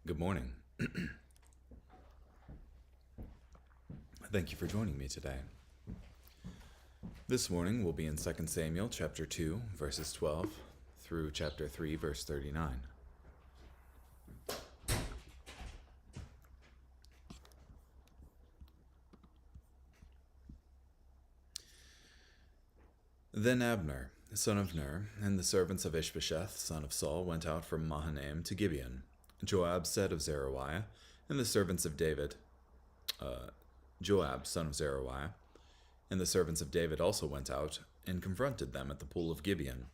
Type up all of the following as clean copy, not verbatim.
Good morning. Thank you for joining me today. This morning we'll be in 2 Samuel chapter 2, verses 12 through chapter 3, verse 39. Then Abner, son of Ner, and the servants of Ishbosheth, son of Saul, went out from Mahanaim to Gibeon. Joab said of Zeruiah, and the servants of David, Joab, son of Zeruiah, and the servants of David also went out and confronted them at the pool of Gibeon.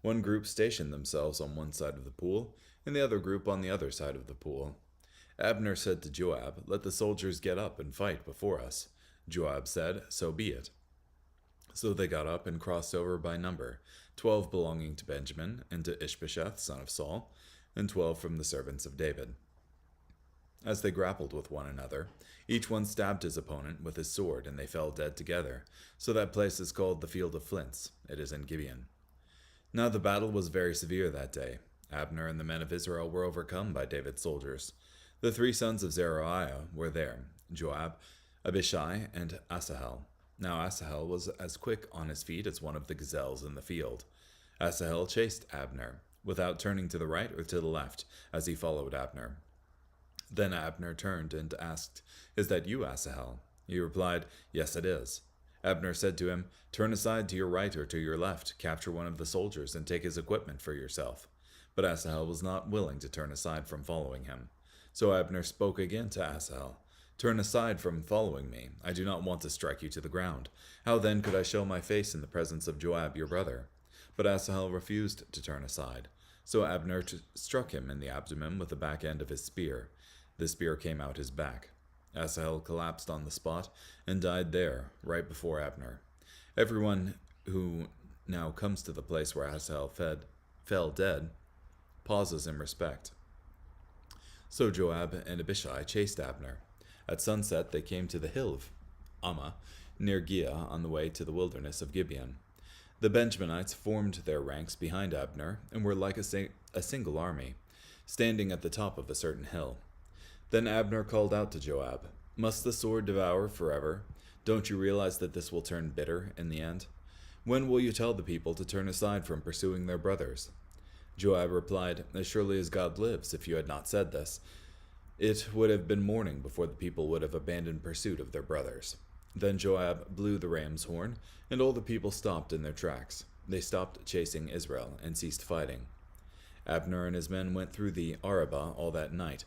One group stationed themselves on one side of the pool, and the other group on the other side of the pool. Abner said to Joab, "Let the soldiers get up and fight before us." Joab said, "So be it." So they got up and crossed over by number, 12 belonging to Benjamin, and to Ishbosheth, son of Saul, and 12 from the servants of David. As they grappled with one another, each one stabbed his opponent with his sword, and they fell dead together. So that place is called the Field of Flints. It is in Gibeon. Now the battle was very severe that day. Abner and the men of Israel were overcome by David's soldiers. The three sons of Zeruiah were there, Joab, Abishai, and Asahel. Now Asahel was as quick on his feet as one of the gazelles in the field. Asahel chased Abner, without turning to the right or to the left, as he followed Abner. Then Abner turned and asked, "Is that you, Asahel?" He replied, "Yes, it is." Abner said to him, "Turn aside to your right or to your left, capture one of the soldiers, and take his equipment for yourself." But Asahel was not willing to turn aside from following him. So Abner spoke again to Asahel, "Turn aside from following me. I do not want to strike you to the ground. How then could I show my face in the presence of Joab your brother?" But Asahel refused to turn aside. So Abner struck him in the abdomen with the back end of his spear. The spear came out his back. Asahel collapsed on the spot and died there, right before Abner. Everyone who now comes to the place where Asahel fell dead pauses in respect. So Joab and Abishai chased Abner. At sunset they came to the hill of Ammah, near Giah, on the way to the wilderness of Gibeon. The Benjaminites formed their ranks behind Abner and were like a single army, standing at the top of a certain hill. Then Abner called out to Joab, "Must the sword devour forever? Don't you realize that this will turn bitter in the end? When will you tell the people to turn aside from pursuing their brothers?" Joab replied, "As surely as God lives, if you had not said this, it would have been morning before the people would have abandoned pursuit of their brothers." Then Joab blew the ram's horn, and all the people stopped in their tracks. They stopped chasing Israel and ceased fighting. Abner and his men went through the Arabah all that night.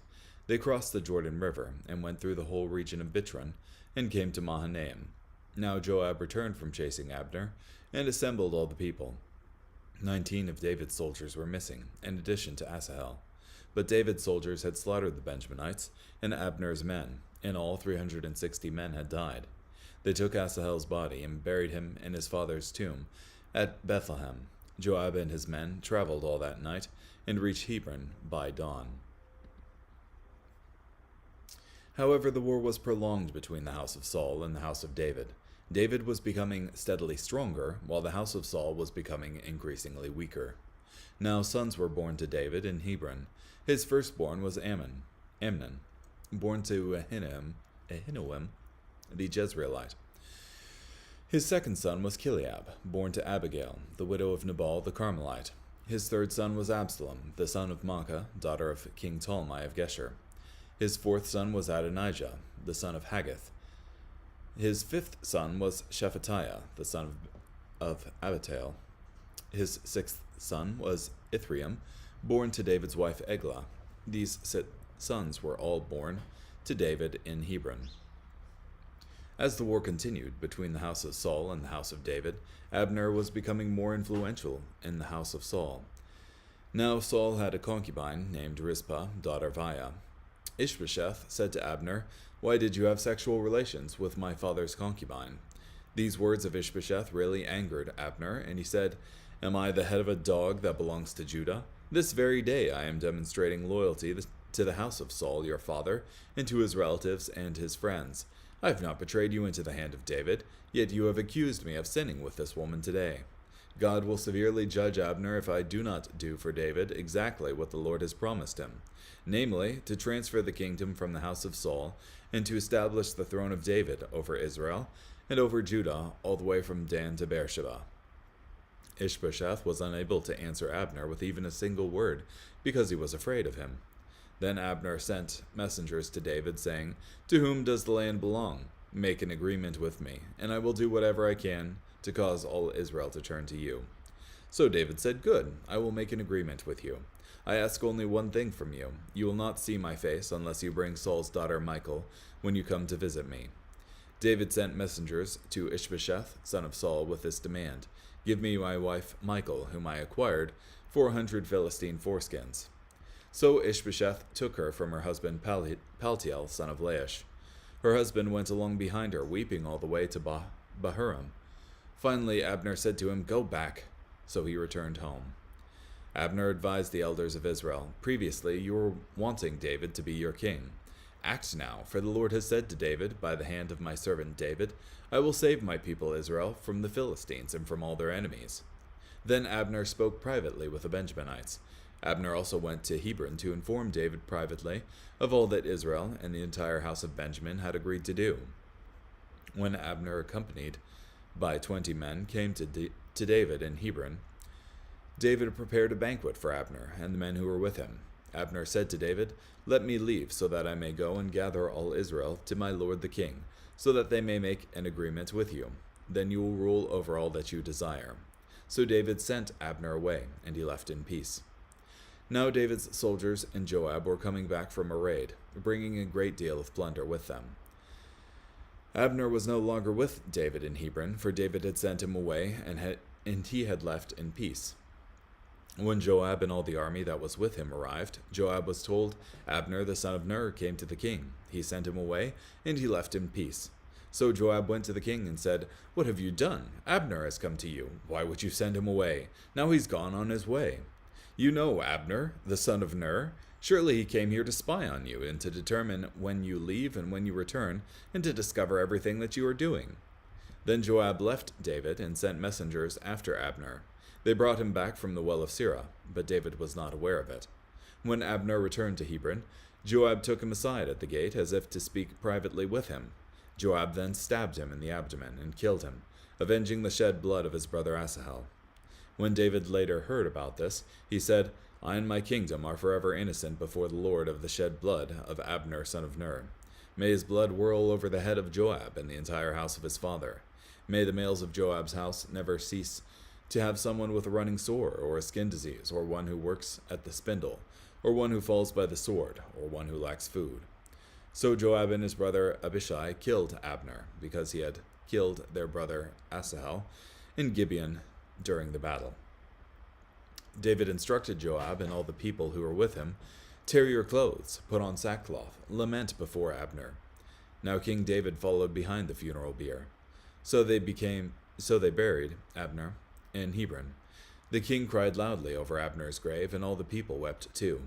They crossed the Jordan River and went through the whole region of Bitron and came to Mahanaim. Now Joab returned from chasing Abner and assembled all the people. 19 of David's soldiers were missing, in addition to Asahel. But David's soldiers had slaughtered the Benjaminites and Abner's men. In all, 360 men had died. They took Asahel's body and buried him in his father's tomb at Bethlehem. Joab and his men traveled all that night and reached Hebron by dawn. However, the war was prolonged between the house of Saul and the house of David. David was becoming steadily stronger, while the house of Saul was becoming increasingly weaker. Now sons were born to David in Hebron. His firstborn was Amnon, born to Ahinoam, the Jezreelite. His second son was Chileab, born to Abigail, the widow of Nabal the Carmelite. His third son was Absalom, the son of Maacah, daughter of King Talmai of Geshur. His fourth son was Adonijah, the son of Haggith. His fifth son was Shephatiah, the son of Abital. His sixth son was Ithream, born to David's wife Eglah. These sons were all born to David in Hebron. As the war continued between the house of Saul and the house of David, Abner was becoming more influential in the house of Saul. Now Saul had a concubine named Rizpah, daughter of Aiah. Ishbosheth said to Abner, "Why did you have sexual relations with my father's concubine?" These words of Ishbosheth really angered Abner, and he said, "Am I the head of a dog that belongs to Judah? This very day I am demonstrating loyalty to the house of Saul your father, and to his relatives and his friends. I have not betrayed you into the hand of David, yet you have accused me of sinning with this woman today." God will severely judge Abner if I do not do for David exactly what the Lord has promised him, namely, to transfer the kingdom from the house of Saul and to establish the throne of David over Israel and over Judah all the way from Dan to Beersheba." Ishbosheth was unable to answer Abner with even a single word because he was afraid of him. Then Abner sent messengers to David, saying, "To whom does the land belong? Make an agreement with me, and I will do whatever I can to cause all Israel to turn to you." So David said, "Good, I will make an agreement with you. I ask only one thing from you. You will not see my face unless you bring Saul's daughter Michal when you come to visit me." David sent messengers to Ishbosheth, son of Saul, with this demand: "Give me my wife Michal, whom I acquired, 400 Philistine foreskins." So Ishbosheth took her from her husband Paltiel, son of Laish. Her husband went along behind her, weeping all the way to Bahurim. Finally Abner said to him, "Go back." So he returned home. Abner advised the elders of Israel, "Previously you were wanting David to be your king. Act now, for the Lord has said to David, by the hand of my servant David, I will save my people Israel from the Philistines and from all their enemies." Then Abner spoke privately with the Benjaminites. Abner also went to Hebron to inform David privately of all that Israel and the entire house of Benjamin had agreed to do. When Abner, accompanied by 20 men, came to David in Hebron, David prepared a banquet for Abner and the men who were with him. Abner said to David, "Let me leave, so that I may go and gather all Israel to my lord the king, so that they may make an agreement with you. Then you will rule over all that you desire." So David sent Abner away, and he left in peace. Now David's soldiers and Joab were coming back from a raid, bringing a great deal of plunder with them. Abner was no longer with David in Hebron, for David had sent him away, and he had left in peace. When Joab and all the army that was with him arrived, Joab was told, "Abner the son of Ner came to the king. He sent him away, and he left in peace." So Joab went to the king and said, "What have you done? Abner has come to you. Why would you send him away? Now he's gone on his way. You know Abner, the son of Ner. Surely he came here to spy on you, and to determine when you leave and when you return, and to discover everything that you are doing." Then Joab left David and sent messengers after Abner. They brought him back from the well of Sirah, but David was not aware of it. When Abner returned to Hebron, Joab took him aside at the gate as if to speak privately with him. Joab then stabbed him in the abdomen and killed him, avenging the shed blood of his brother Asahel. When David later heard about this, he said, "I and my kingdom are forever innocent before the Lord of the shed blood of Abner son of Ner. May his blood whirl over the head of Joab and the entire house of his father. May the males of Joab's house never cease to have someone with a running sore, or a skin disease, or one who works at the spindle, or one who falls by the sword, or one who lacks food." So Joab and his brother Abishai killed Abner, because he had killed their brother Asahel in Gibeon during the battle. David instructed Joab and all the people who were with him, "Tear your clothes, put on sackcloth, lament before Abner." Now King David followed behind the funeral bier. So they buried Abner in Hebron. The king cried loudly over Abner's grave, and all the people wept too.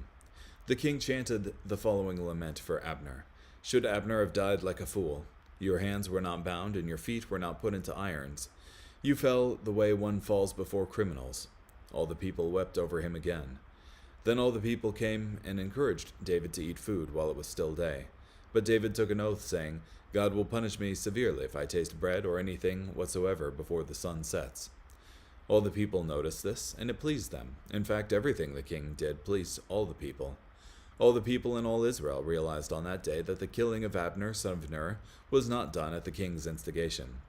The king chanted the following lament for Abner: "Should Abner have died like a fool? Your hands were not bound, and your feet were not put into irons. You fell the way one falls before criminals." All the people wept over him again. Then all the people came and encouraged David to eat food while it was still day. But David took an oath, saying, "God will punish me severely if I taste bread or anything whatsoever before the sun sets." All the people noticed this, and it pleased them. In fact, everything the king did pleased all the people. All the people in all Israel realized on that day that the killing of Abner, son of Ner, was not done at the king's instigation.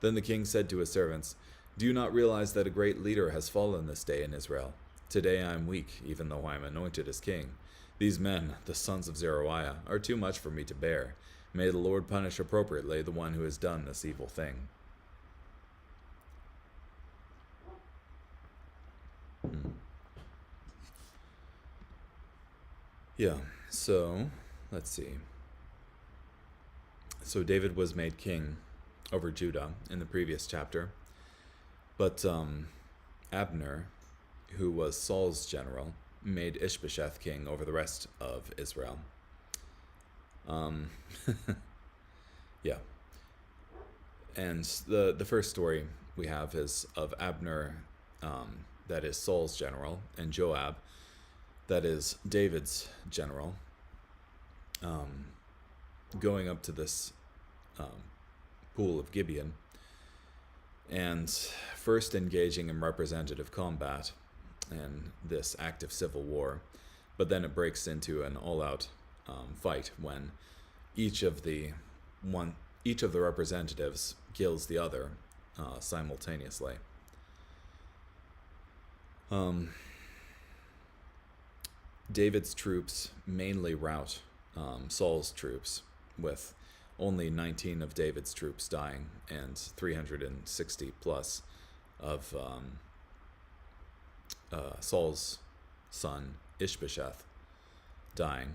Then the king said to his servants, "Do you not realize that a great leader has fallen this day in Israel? Today I am weak, even though I am anointed as king. These men, the sons of Zeruiah, are too much for me to bear. May the Lord punish appropriately the one who has done this evil thing." Yeah, so let's see. So David was made king over Judah in the previous chapter, but Abner, who was Saul's general, made Ishbosheth king over the rest of Israel. Yeah. And the first story we have is of Abner that is Saul's general, and Joab, that is David's general, going up to this pool of Gibeon and first engaging in representative combat and this active civil war. But then it breaks into an all-out fight when each of the representatives kills the other simultaneously. David's troops mainly rout Saul's troops, with only 19 of David's troops dying and 360 plus of Saul's son Ishbosheth dying.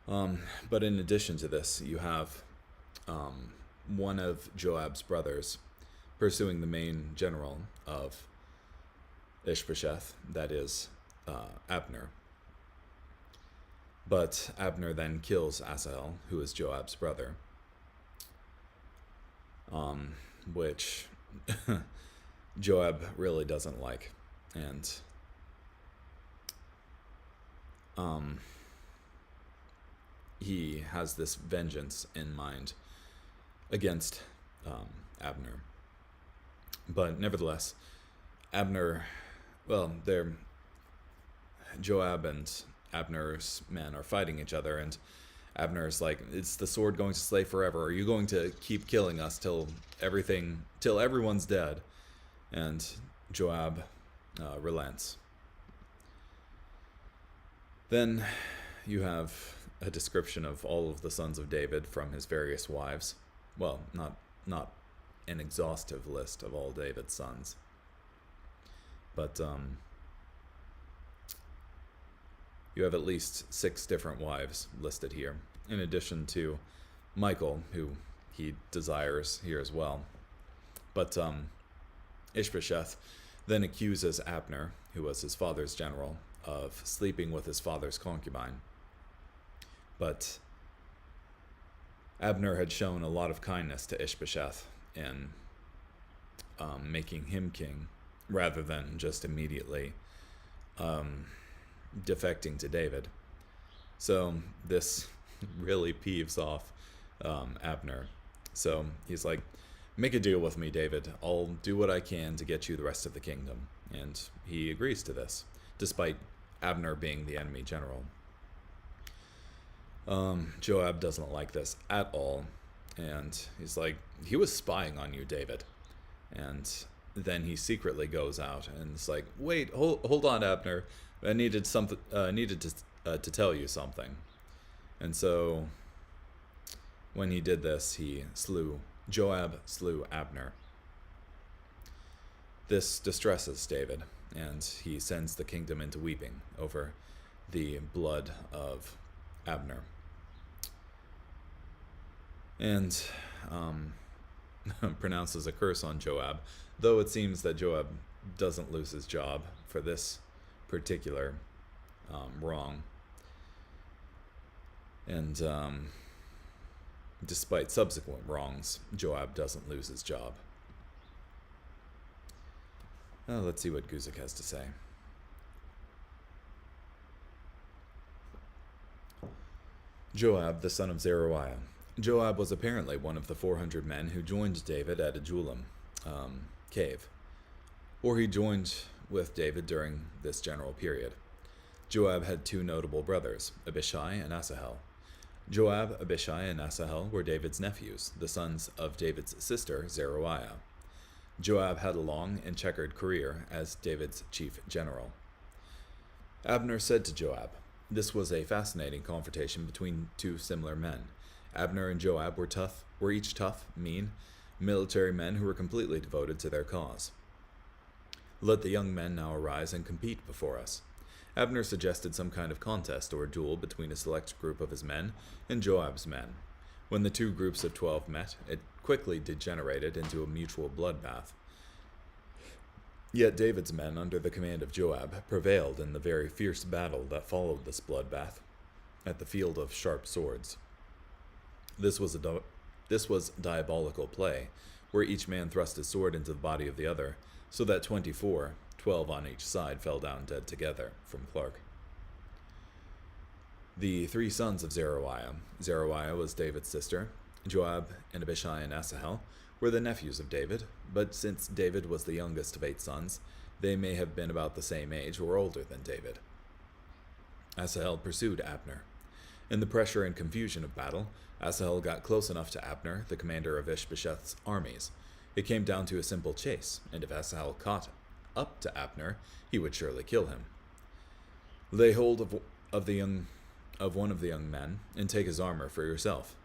But in addition to this, you have one of Joab's brothers pursuing the main general of Ishbosheth, that is Abner. But Abner then kills Asahel, who is Joab's brother, which Joab really doesn't like. And he has this vengeance in mind against Abner. But nevertheless, Joab and Abner's men are fighting each other, and Abner's like, "Is the sword going to slay forever? Are you going to keep killing us till everyone's dead?" And Joab relents. Then you have a description of all of the sons of David from his various wives. Well, not an exhaustive list of all David's sons, but you have at least 6 different wives listed here, in addition to Michal, who he desires here as well. But Ishbosheth then accuses Abner, who was his father's general, of sleeping with his father's concubine. But Abner had shown a lot of kindness to Ishbosheth in making him king, rather than just immediately defecting to David. So this really peeves off Abner. So he's like, "Make a deal with me, David. I'll do what I can to get you the rest of the kingdom." And he agrees to this, despite Abner being the enemy general. Joab doesn't like this at all, and he's like, "He was spying on you, David." And then he secretly goes out and it's like, "Wait, hold on, Abner. I needed to tell you something." And so when he did this, Joab slew Abner. This distresses David, and he sends the kingdom into weeping over the blood of Abner. And pronounces a curse on Joab, though it seems that Joab doesn't lose his job for this particular wrong. And despite subsequent wrongs, Joab doesn't lose his job. Let's see what Guzik has to say. Joab, the son of Zeruiah. Joab was apparently one of the 400 men who joined David at Adullam cave, or he joined with David during this general period. Joab had 2 notable brothers, Abishai and Asahel. Joab, Abishai, and Asahel were David's nephews, the sons of David's sister, Zeruiah. Joab had a long and checkered career as David's chief general. Abner said to Joab, this was a fascinating confrontation between 2 similar men. Abner and Joab were each tough, mean, military men who were completely devoted to their cause. Let the young men now arise and compete before us. Abner suggested some kind of contest or duel between a select group of his men and Joab's men. When the 2 groups of 12 met, it quickly degenerated into a mutual bloodbath. Yet David's men, under the command of Joab, prevailed in the very fierce battle that followed this bloodbath at the field of sharp swords. This was diabolical play, where each man thrust his sword into the body of the other, so that 24, 12 on each side, fell down dead together. From Clark. The three sons of Zeruiah. Zeruiah was David's sister. Joab and Abishai and Asahel were the nephews of David, but since David was the youngest of 8 sons, they may have been about the same age or older than David. Asahel pursued Abner. In the pressure and confusion of battle, Asahel got close enough to Abner, the commander of Ishbosheth's armies. It came down to a simple chase, and if Asahel caught up to Abner, he would surely kill him. Lay hold of one of the young men, and take his armor for yourself.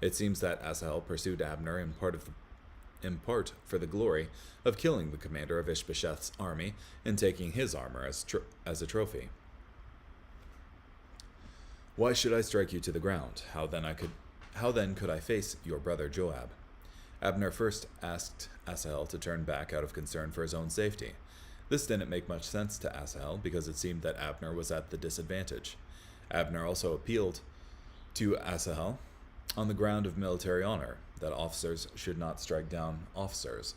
It seems that Asahel pursued Abner in part for the glory of killing the commander of Ishbosheth's army and taking his armor as a trophy. Why should I strike you to the ground? How then could I face your brother Joab? Abner first asked Asahel to turn back out of concern for his own safety. This didn't make much sense to Asahel because it seemed that Abner was at the disadvantage. Abner also appealed to Asahel on the ground of military honor, that officers should not strike down officers,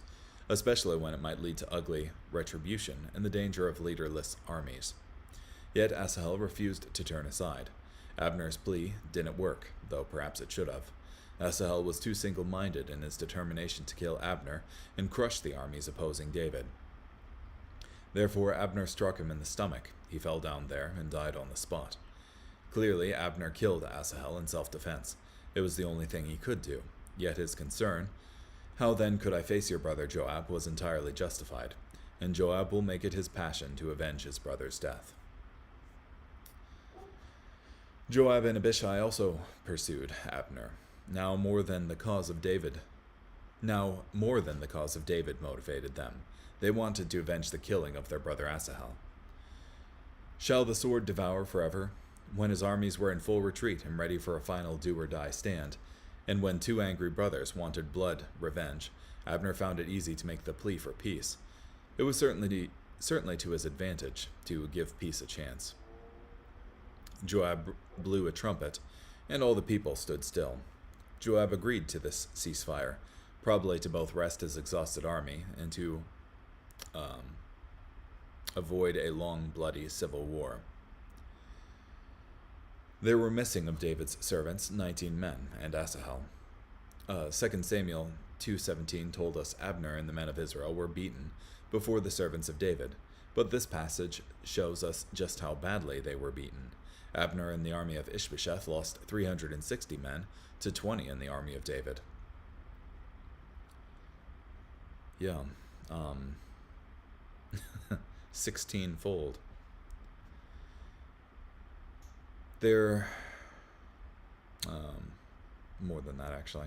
especially when it might lead to ugly retribution and the danger of leaderless armies. Yet Asahel refused to turn aside. Abner's plea didn't work, though perhaps it should have. Asahel was too single-minded in his determination to kill Abner and crush the armies opposing David. Therefore Abner struck him in the stomach. He fell down there and died on the spot. Clearly, Abner killed Asahel in self-defense. It was the only thing he could do. Yet his concern, how then could I face your brother Joab, was entirely justified, and Joab will make it his passion to avenge his brother's death. Joab and Abishai also pursued Abner. Now more than the cause of David motivated them. They wanted to avenge the killing of their brother Asahel. Shall the sword devour forever? When his armies were in full retreat and ready for a final do-or-die stand, and when 2 angry brothers wanted blood revenge, Abner found it easy to make the plea for peace. It was certainly to his advantage to give peace a chance. Joab blew a trumpet, and all the people stood still. Joab agreed to this ceasefire, probably to both rest his exhausted army and to avoid a long, bloody civil war. There were missing of David's servants 19 men and Asahel. 2 Samuel 2:17 told us Abner and the men of Israel were beaten before the servants of David, but this passage shows us just how badly they were beaten. Abner and the army of Ishbosheth lost 360 men to 20 in the army of David. 16-fold. They're more than that, actually.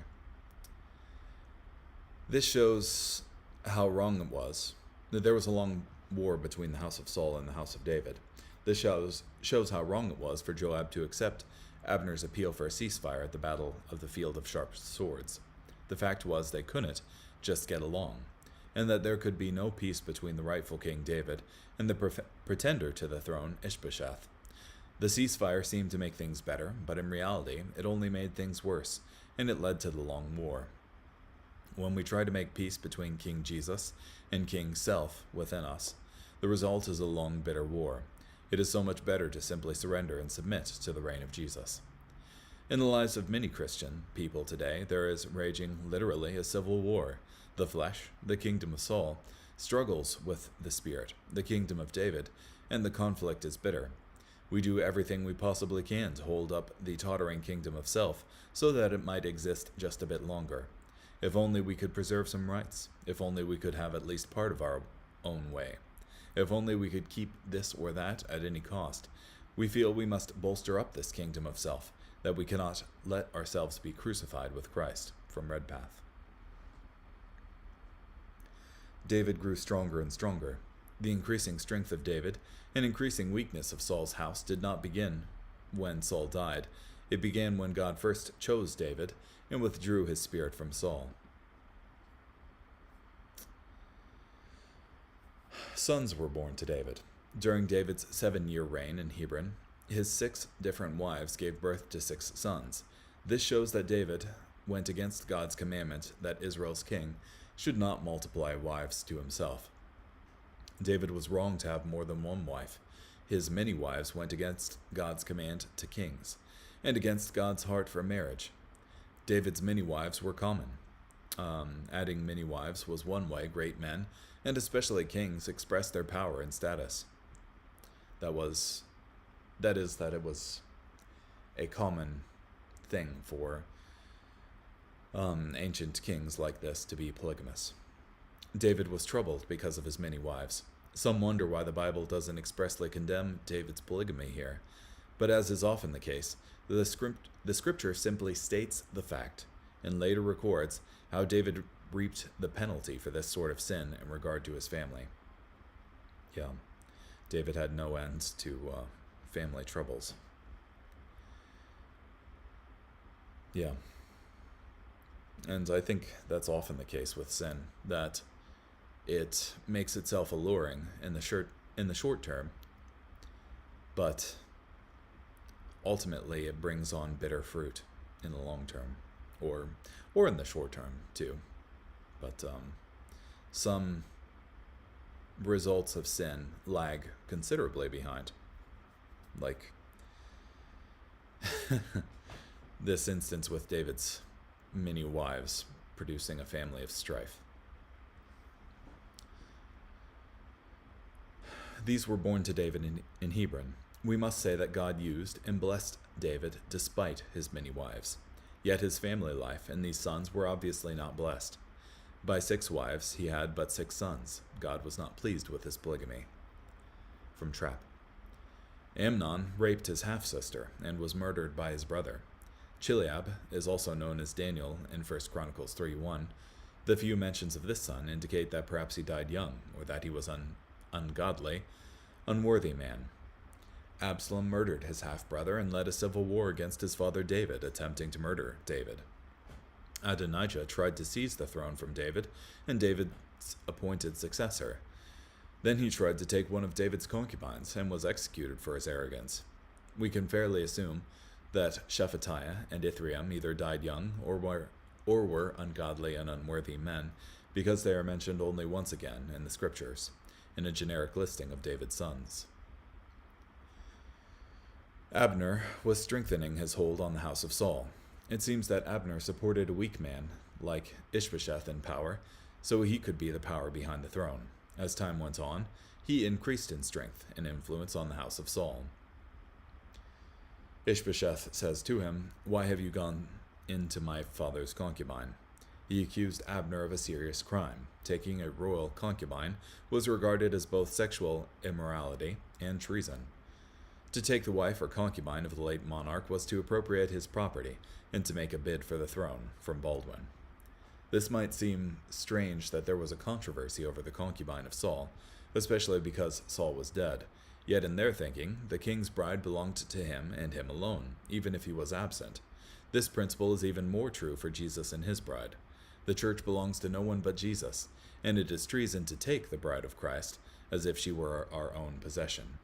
This shows how wrong it was. There was a long war between the house of Saul and the house of David. This shows how wrong it was for Joab to accept Abner's appeal for a ceasefire at the Battle of the Field of Sharp Swords. The fact was they couldn't just get along, and that there could be no peace between the rightful King David and the pretender to the throne, Ishbosheth. The ceasefire seemed to make things better, but in reality, it only made things worse, and it led to the long war. When we try to make peace between King Jesus and King Self within us, the result is a long, bitter war. It is so much better to simply surrender and submit to the reign of Jesus. In the lives of many Christian people today, there is raging literally a civil war. The flesh, the kingdom of Saul, struggles with the spirit, the kingdom of David, and the conflict is bitter. We do everything we possibly can to hold up the tottering kingdom of self so that it might exist just a bit longer. If only we could preserve some rights. If only we could have at least part of our own way. If only we could keep this or that at any cost. We feel we must bolster up this kingdom of self, that we cannot let ourselves be crucified with Christ. From Redpath. David grew stronger and stronger. The increasing strength of David and increasing weakness of Saul's house did not begin when Saul died. It began when God first chose David and withdrew his spirit from Saul. Sons were born to David. During David's 7-year reign in Hebron, his 6 different wives gave birth to 6 sons. This shows that David went against God's commandment that Israel's king should not multiply wives to himself. David was wrong to have more than one wife. His many wives went against God's command to kings, and against God's heart for marriage. David's many wives were common. Adding many wives was one way great men, and especially kings, expressed their power and status. That it was a common thing for ancient kings like this to be polygamous. David was troubled because of his many wives. Some wonder why the Bible doesn't expressly condemn David's polygamy here, but as is often the case, the scripture simply states the fact, and later records how David reaped the penalty for this sort of sin in regard to his family. Yeah, David had no end to family troubles. Yeah. And I think that's often the case with sin, that it makes itself alluring in the short term, but ultimately it brings on bitter fruit in the long term, or in the short term too. But some results of sin lag considerably behind, like this instance with David's many wives producing a family of strife. These were born to David in Hebron. We must say that God used and blessed David despite his many wives. Yet his family life and these sons were obviously not blessed. By 6 wives, he had but 6 sons. God was not pleased with his polygamy. From Trap. Amnon raped his half-sister and was murdered by his brother. Chileab is also known as Daniel in 1 Chronicles 3:1. The few mentions of this son indicate that perhaps he died young, or that he was ungodly, unworthy man. Absalom murdered his half-brother and led a civil war against his father David, attempting to murder David. Adonijah tried to seize the throne from David and David's appointed successor. Then he tried to take one of David's concubines and was executed for his arrogance. We can fairly assume that Shephatiah and Ithream either died young or were ungodly and unworthy men, because they are mentioned only once again in the scriptures, in a generic listing of David's sons. Abner was strengthening his hold on the house of Saul. It seems that Abner supported a weak man, like Ishbosheth, in power, so he could be the power behind the throne. As time went on, he increased in strength and influence on the house of Saul. Ishbosheth says to him, "Why have you gone into my father's concubine?" He accused Abner of a serious crime. Taking a royal concubine was regarded as both sexual immorality and treason. To take the wife or concubine of the late monarch was to appropriate his property and to make a bid for the throne from Baldwin. This might seem strange that there was a controversy over the concubine of Saul, especially because Saul was dead. Yet in their thinking, the king's bride belonged to him and him alone, even if he was absent. This principle is even more true for Jesus and his bride. The church belongs to no one but Jesus, and it is treason to take the bride of Christ as if she were our own possession.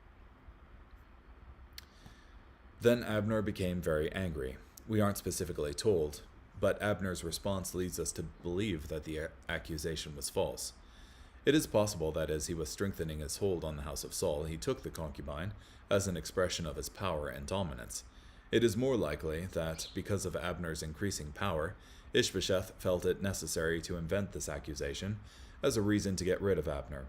Then Abner became very angry. We aren't specifically told, but Abner's response leads us to believe that the accusation was false. It is possible that as he was strengthening his hold on the house of Saul, he took the concubine as an expression of his power and dominance. It is more likely that, because of Abner's increasing power, Ishbosheth felt it necessary to invent this accusation as a reason to get rid of Abner.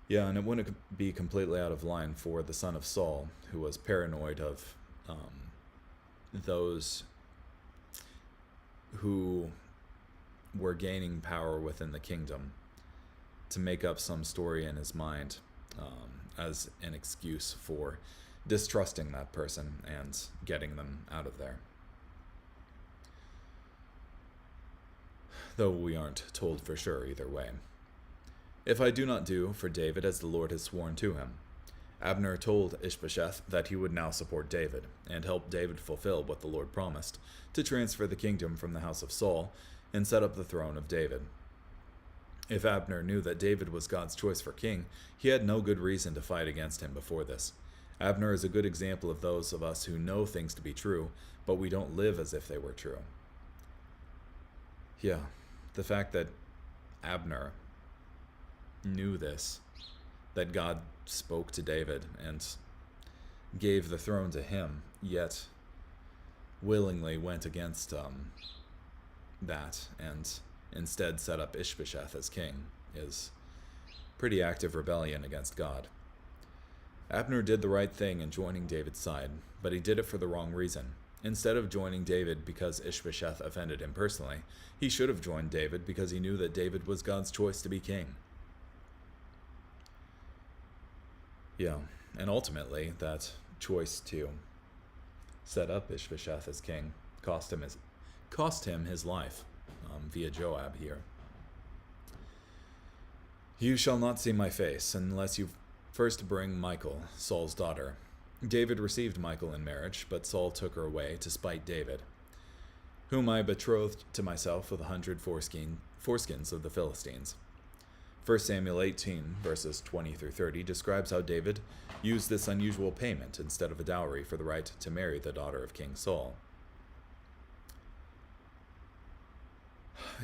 Yeah, and it wouldn't be completely out of line for the son of Saul, who was paranoid of those who were gaining power within the kingdom, to make up some story in his mind as an excuse for distrusting that person and getting them out of there. Though we aren't told for sure either way. "If I do not do for David as the Lord has sworn to him." Abner told Ishbosheth that he would now support David, and help David fulfill what the Lord promised, to transfer the kingdom from the house of Saul and set up the throne of David. If Abner knew that David was God's choice for king, he had no good reason to fight against him before this. Abner is a good example of those of us who know things to be true, but we don't live as if they were true. Yeah, the fact that Abner, knew this, that God spoke to David and gave the throne to him, yet willingly went against that and instead set up Ishbosheth as king, is pretty active rebellion against God. Abner did the right thing in joining David's side, but he did it for the wrong reason. Instead of joining David because Ishbosheth offended him personally, he should have joined David because he knew that David was God's choice to be king. Yeah, and ultimately, that choice to set up Ishbosheth as king cost him his life via Joab here. You shall not see my face unless you first bring Michal, Saul's daughter. David received Michal in marriage, but Saul took her away to spite David, whom I betrothed to myself with 100 foreskins of the Philistines. 1 Samuel 18, verses 20 through 30, describes how David used this unusual payment instead of a dowry for the right to marry the daughter of King Saul.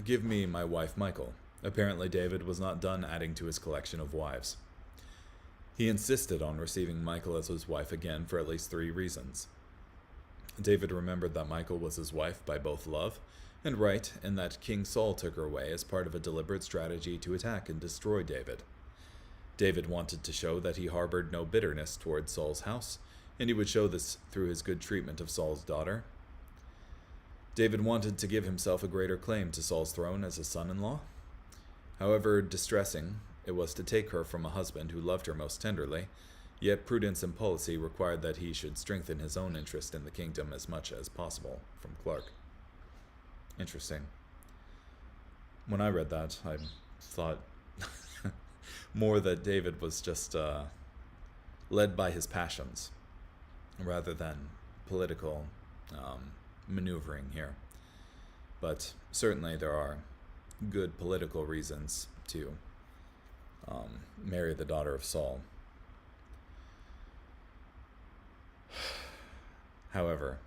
Give me my wife Michal. Apparently David was not done adding to his collection of wives. He insisted on receiving Michal as his wife again for at least 3 reasons. David remembered that Michal was his wife by both love and right, and that King Saul took her away as part of a deliberate strategy to attack and destroy David. David wanted to show that he harbored no bitterness toward Saul's house, and he would show this through his good treatment of Saul's daughter. David wanted to give himself a greater claim to Saul's throne as a son-in-law. However distressing it was to take her from a husband who loved her most tenderly, yet prudence and policy required that he should strengthen his own interest in the kingdom as much as possible. From Clark. Interesting. When I read that, I thought more that David was just led by his passions rather than political maneuvering here. But certainly there are good political reasons to marry the daughter of Saul. However,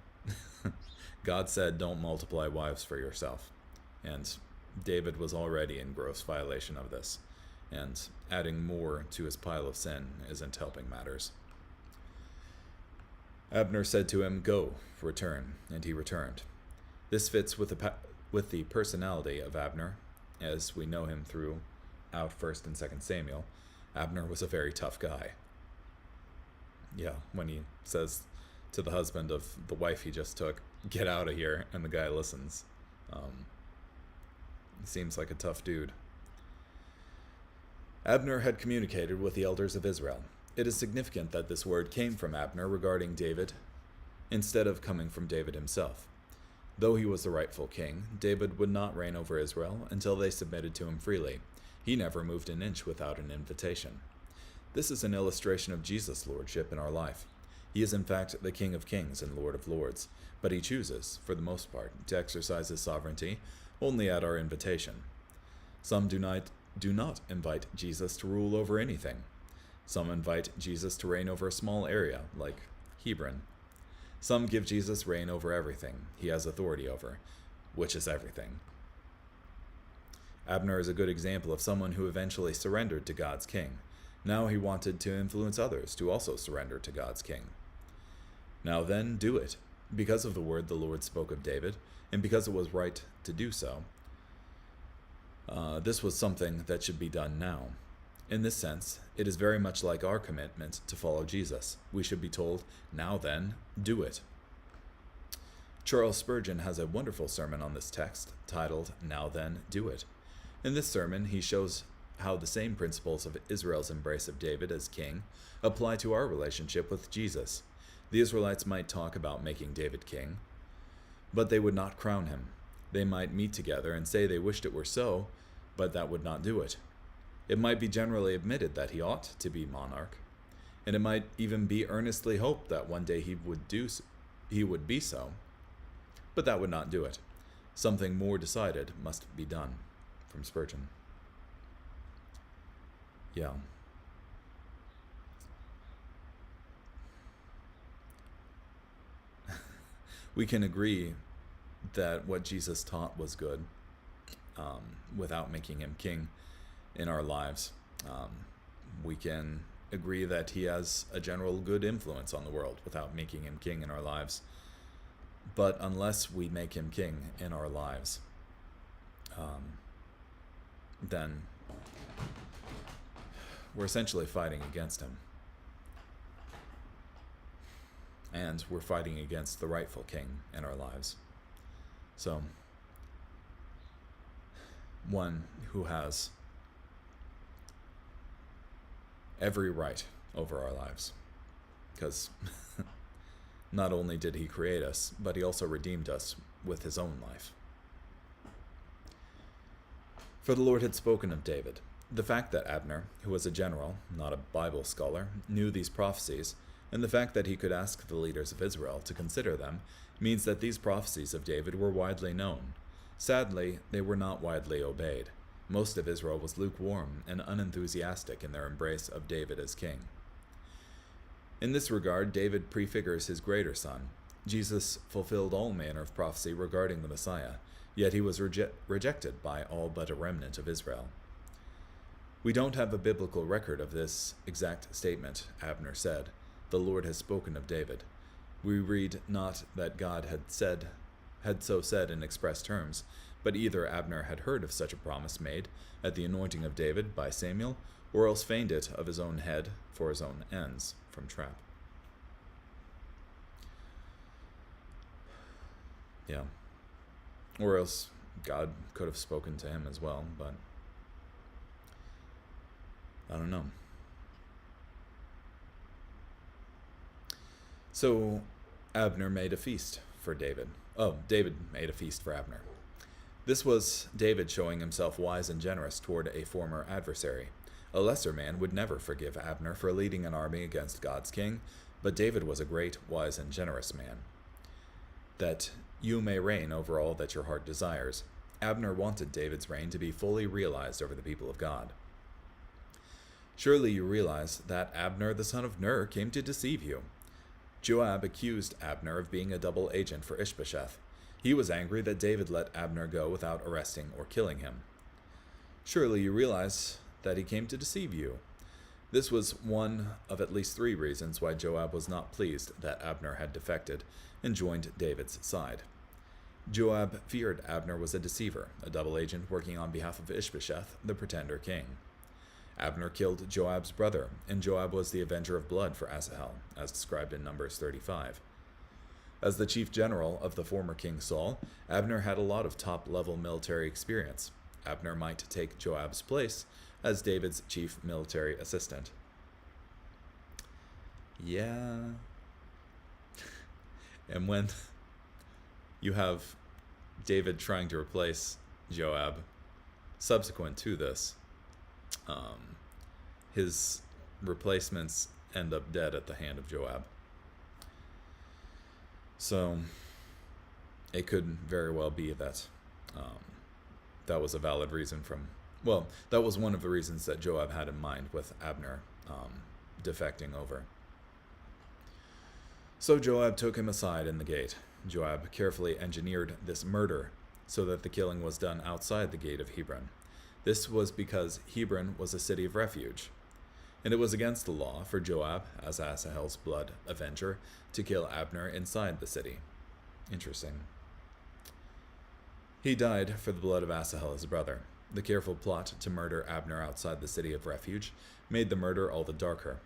God said, don't multiply wives for yourself. And David was already in gross violation of this. And adding more to his pile of sin isn't helping matters. Abner said to him, go, return. And he returned. This fits with the personality of Abner, as we know him throughout 1st and 2nd Samuel. Abner was a very tough guy. Yeah, when he says to the husband of the wife he just took, get out of here, and the guy listens. He seems like a tough dude. Abner had communicated with the elders of Israel. It is significant that this word came from Abner regarding David, instead of coming from David himself. Though he was the rightful king, David would not reign over Israel until they submitted to him freely. He never moved an inch without an invitation. This is an illustration of Jesus' lordship in our life. He is in fact the King of Kings and Lord of Lords, but he chooses, for the most part, to exercise his sovereignty only at our invitation. Some do not invite Jesus to rule over anything. Some invite Jesus to reign over a small area, like Hebron. Some give Jesus reign over everything he has authority over, which is everything. Abner is a good example of someone who eventually surrendered to God's king. Now he wanted to influence others to also surrender to God's king. Now then, do it. Because of the word the Lord spoke of David, and because it was right to do so, this was something that should be done now. In this sense, it is very much like our commitment to follow Jesus. We should be told, now then, do it. Charles Spurgeon has a wonderful sermon on this text, titled, Now Then, Do It. In this sermon, he shows how the same principles of Israel's embrace of David as king apply to our relationship with Jesus. The Israelites might talk about making David king, but they would not crown him. They might meet together and say they wished it were so, but that would not do it. It might be generally admitted that he ought to be monarch, and it might even be earnestly hoped that one day he would be so, but that would not do it. Something more decided must be done. From Spurgeon. Yeah. We can agree that what Jesus taught was good, without making him king in our lives. We can agree that he has a general good influence on the world without making him king in our lives. But unless we make him king in our lives, then we're essentially fighting against him. And we're fighting against the rightful king in our lives. So, one who has every right over our lives. Because not only did he create us, but he also redeemed us with his own life. For the Lord had spoken of David. The fact that Abner, who was a general, not a Bible scholar, knew these prophecies, and the fact that he could ask the leaders of Israel to consider them, means that these prophecies of David were widely known. Sadly, they were not widely obeyed. Most of Israel was lukewarm and unenthusiastic in their embrace of David as king. In this regard, David prefigures his greater son. Jesus fulfilled all manner of prophecy regarding the Messiah, yet he was rejected by all but a remnant of Israel. We don't have a biblical record of this exact statement. Abner said, "The Lord has spoken of David." We read not that God had so said in express terms, but either Abner had heard of such a promise made at the anointing of David by Samuel, or else feigned it of his own head for his own ends, from Trapp. Yeah. Or else God could have spoken to him as well, but I don't know. So Abner made a feast for David. David made a feast for Abner. This was David showing himself wise and generous toward a former adversary. A lesser man would never forgive Abner for leading an army against God's king, but David was a great, wise, and generous man. That you may reign over all that your heart desires. Abner wanted David's reign to be fully realized over the people of God. Surely you realize that Abner the son of Ner came to deceive you. Joab accused Abner of being a double agent for Ishbosheth. He was angry that David let Abner go without arresting or killing him. Surely you realize that he came to deceive you. This was one of at least 3 reasons why Joab was not pleased that Abner had defected and joined David's side. Joab feared Abner was a deceiver, a double agent working on behalf of Ishbosheth, the pretender king. Abner killed Joab's brother, and Joab was the avenger of blood for Asahel, as described in Numbers 35. As the chief general of the former King Saul, Abner had a lot of top-level military experience. Abner might take Joab's place as David's chief military assistant. Yeah. And when you have David trying to replace Joab, subsequent to this, his replacements end up dead at the hand of Joab. So it could very well be that that was a valid reason that was one of the reasons that Joab had in mind with Abner defecting over. So Joab took him aside in the gate. Joab carefully engineered this murder so that the killing was done outside the gate of Hebron. This was because Hebron was a city of refuge, and it was against the law for Joab, as Asahel's blood avenger, to kill Abner inside the city. Interesting. He died for the blood of Asahel, his brother. The careful plot to murder Abner outside the city of refuge made the murder all the darker.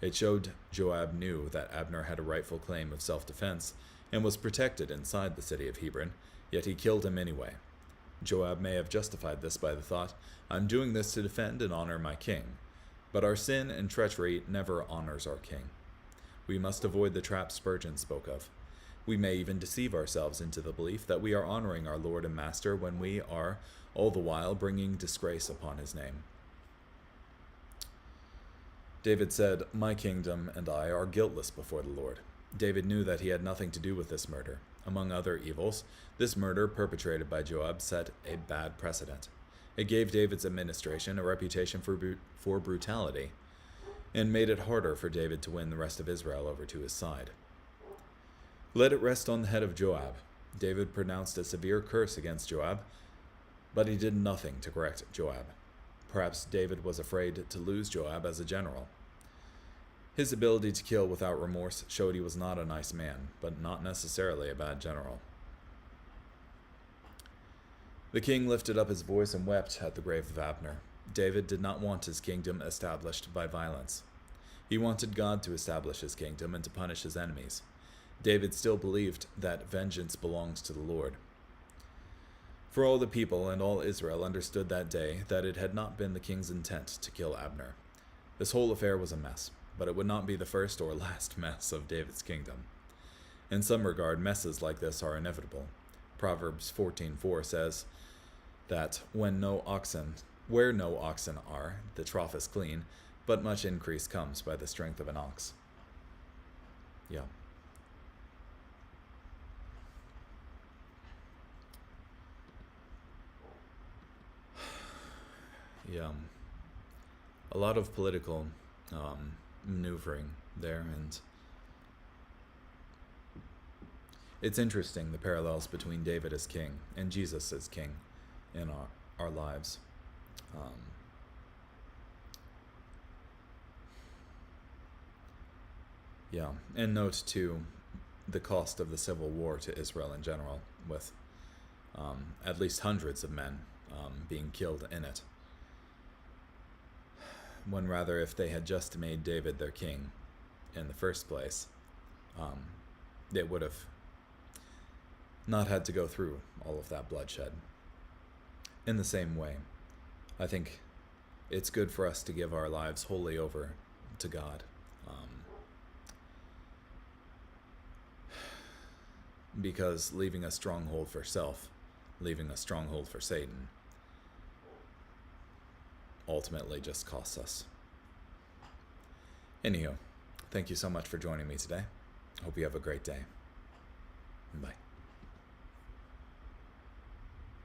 It showed Joab knew that Abner had a rightful claim of self-defense and was protected inside the city of Hebron, yet he killed him anyway. Joab may have justified this by the thought, "I'm doing this to defend and honor my king." But our sin and treachery never honors our king. We must avoid the trap Spurgeon spoke of. We may even deceive ourselves into the belief that we are honoring our Lord and Master when we are, all the while, bringing disgrace upon his name. David said, "My kingdom and I are guiltless before the Lord." David knew that he had nothing to do with this murder. Among other evils, this murder perpetrated by Joab set a bad precedent. It gave David's administration a reputation for brutality, and made it harder for David to win the rest of Israel over to his side. Let it rest on the head of Joab. David pronounced a severe curse against Joab, but he did nothing to correct Joab. Perhaps David was afraid to lose Joab as a general. His ability to kill without remorse showed he was not a nice man, but not necessarily a bad general. The king lifted up his voice and wept at the grave of Abner. David did not want his kingdom established by violence. He wanted God to establish his kingdom and to punish his enemies. David still believed that vengeance belongs to the Lord. For all the people and all Israel understood that day that it had not been the king's intent to kill Abner. This whole affair was a mess, but it would not be the first or last mess of David's kingdom. In some regard, messes like this are inevitable. Proverbs 14:4 says that where no oxen are, the trough is clean, but much increase comes by the strength of an ox. Yeah. Yeah. A lot of political maneuvering there, and it's interesting, the parallels between David as king and Jesus as king in our lives. Yeah, and note too the cost of the civil war to Israel in general, with at least hundreds of men being killed in it. When rather, if they had just made David their king in the first place, they would have not had to go through all of that bloodshed. In the same way, I think it's good for us to give our lives wholly over to God. Because leaving a stronghold for self, leaving a stronghold for Satan, ultimately just costs us. Anywho, thank you so much for joining me today. Hope you have a great day.